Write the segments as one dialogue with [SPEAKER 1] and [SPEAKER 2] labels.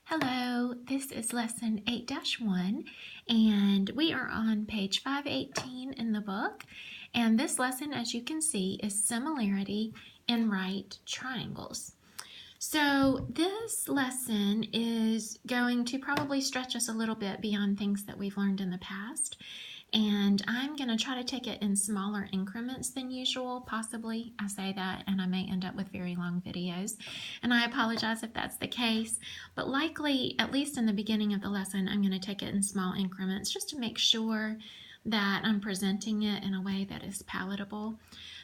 [SPEAKER 1] Hello, this is lesson 8-1 and we are on page 518 in the book, and this lesson, as you can see, is similarity in right triangles. So this lesson is going to probably stretch us a little bit beyond things that we've learned in the past, and I'm going to try to take it in smaller increments than usual. Possibly I say that and I may end up with very long videos, and I apologize if that's the case, but likely, at least in the beginning of the lesson, I'm going to take it in small increments just to make sure that I'm presenting it in a way that is palatable.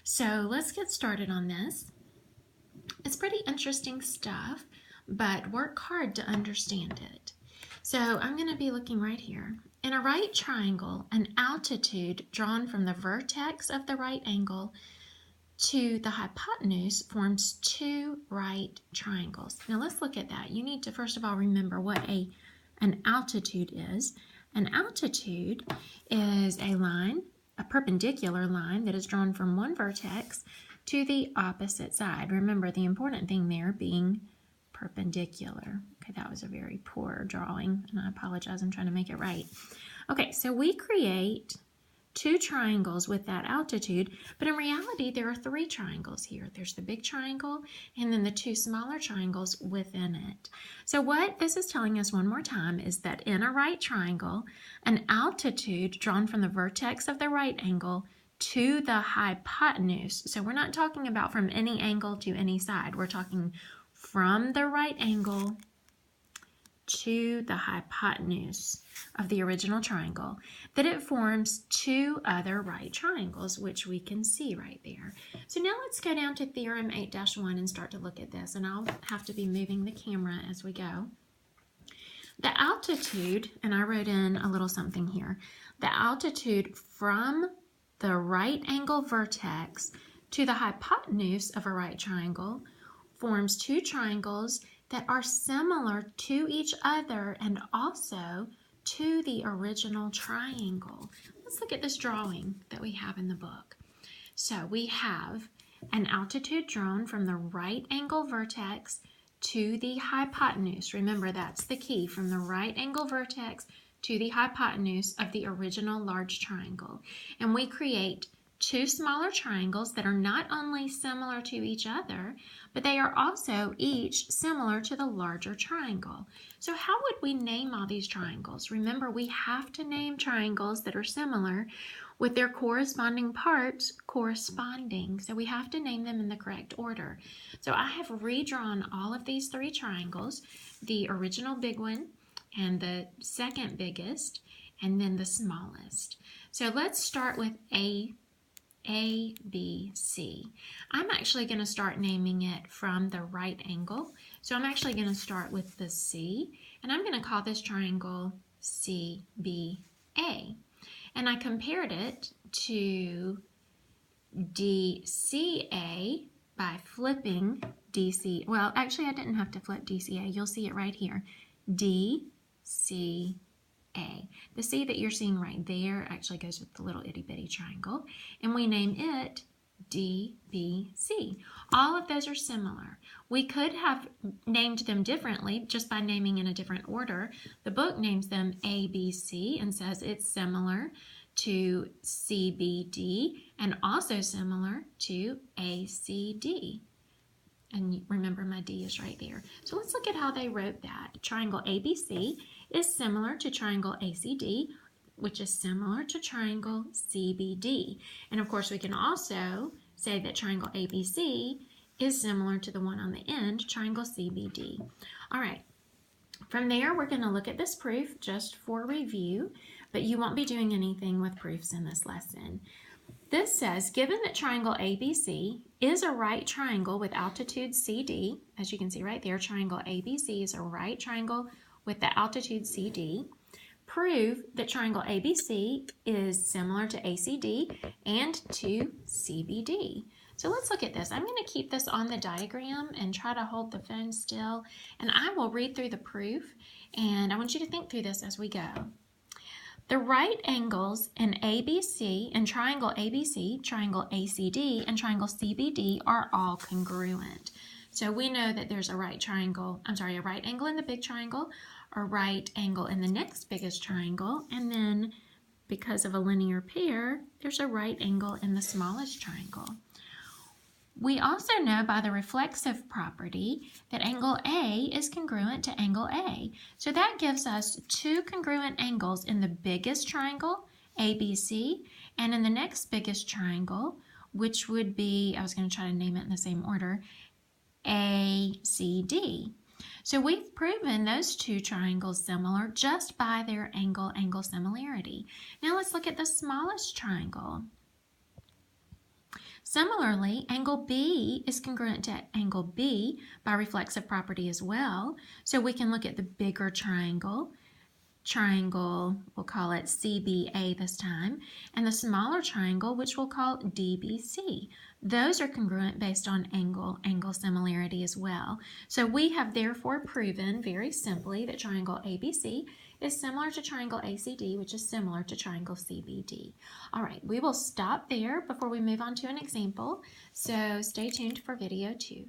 [SPEAKER 1] So let's get started on this. It's pretty interesting stuff, but work hard to understand it. So I'm going to be looking right here. In a right triangle, an altitude drawn from the vertex of the right angle to the hypotenuse forms two right triangles. Now let's look at that. You need to first of all remember what an altitude is. An altitude is a line, a perpendicular line that is drawn from one vertex to the opposite side. Remember the important thing there being perpendicular. Okay, that was a very poor drawing, and I apologize, I'm trying to make it right. Okay, so we create two triangles with that altitude, but in reality there are three triangles here. There's the big triangle and then the two smaller triangles within it. So what this is telling us one more time is that in a right triangle, an altitude drawn from the vertex of the right angle to the hypotenuse. So we're not talking about from any angle to any side. We're talking from the right angle to the hypotenuse of the original triangle, that it forms two other right triangles, which we can see right there. So now let's go down to Theorem 8-1 and start to look at this, and I'll have to be moving the camera as we go. The altitude, and I wrote in a little something here, the altitude from the right angle vertex to the hypotenuse of a right triangle forms two triangles that are similar to each other and also to the original triangle. Let's look at this drawing that we have in the book. So we have an altitude drawn from the right angle vertex to the hypotenuse. Remember, that's the key, from the right angle vertex to the hypotenuse of the original large triangle. And we create two smaller triangles that are not only similar to each other, but they are also each similar to the larger triangle. So how would we name all these triangles? Remember, we have to name triangles that are similar with their corresponding parts corresponding. So we have to name them in the correct order. So I have redrawn all of these three triangles, the original big one and the second biggest, and then the smallest. So let's start with A, B, C. I'm actually going to start naming it from the right angle. So I'm actually going to start with the C, and I'm going to call this triangle CBA. And I compared it to DCA by flipping DC. Well, actually I didn't have to flip DCA. You'll see it right here. DCA. The C that you're seeing right there actually goes with the little itty bitty triangle, and we name it DBC. All of those are similar. We could have named them differently just by naming in a different order. The book names them ABC and says it's similar to CBD and also similar to ACD. And remember, my D is right there. So let's look at how they wrote that. Triangle ABC is similar to triangle ACD, which is similar to triangle CBD. And of course, we can also say that triangle ABC is similar to the one on the end, triangle CBD. All right. From there, we're going to look at this proof just for review, but you won't be doing anything with proofs in this lesson. This says, given that triangle ABC is a right triangle with altitude CD, as you can see right there, triangle ABC is a right triangle with the altitude CD, prove that triangle ABC is similar to ACD and to CBD. So let's look at this. I'm going to keep this on the diagram and try to hold the phone still, and I will read through the proof, and I want you to think through this as we go. The right angles in ABC and triangle ABC, triangle ACD, and triangle CBD are all congruent. So we know that there's a right angle in the big triangle, a right angle in the next biggest triangle, and then because of a linear pair, there's a right angle in the smallest triangle. We also know by the reflexive property that angle A is congruent to angle A. So that gives us two congruent angles in the biggest triangle, ABC, and in the next biggest triangle, which would be, I was going to try to name it in the same order, ACD. So we've proven those two triangles similar just by their angle-angle similarity. Now let's look at the smallest triangle. Similarly, angle B is congruent to angle B by reflexive property as well. So we can look at the bigger triangle, we'll call it CBA this time, and the smaller triangle, which we'll call DBC. Those are congruent based on angle similarity as well. So we have therefore proven very simply that triangle ABC is similar to triangle ACD, which is similar to triangle CBD. All right, we will stop there before we move on to an example. So stay tuned for video 2.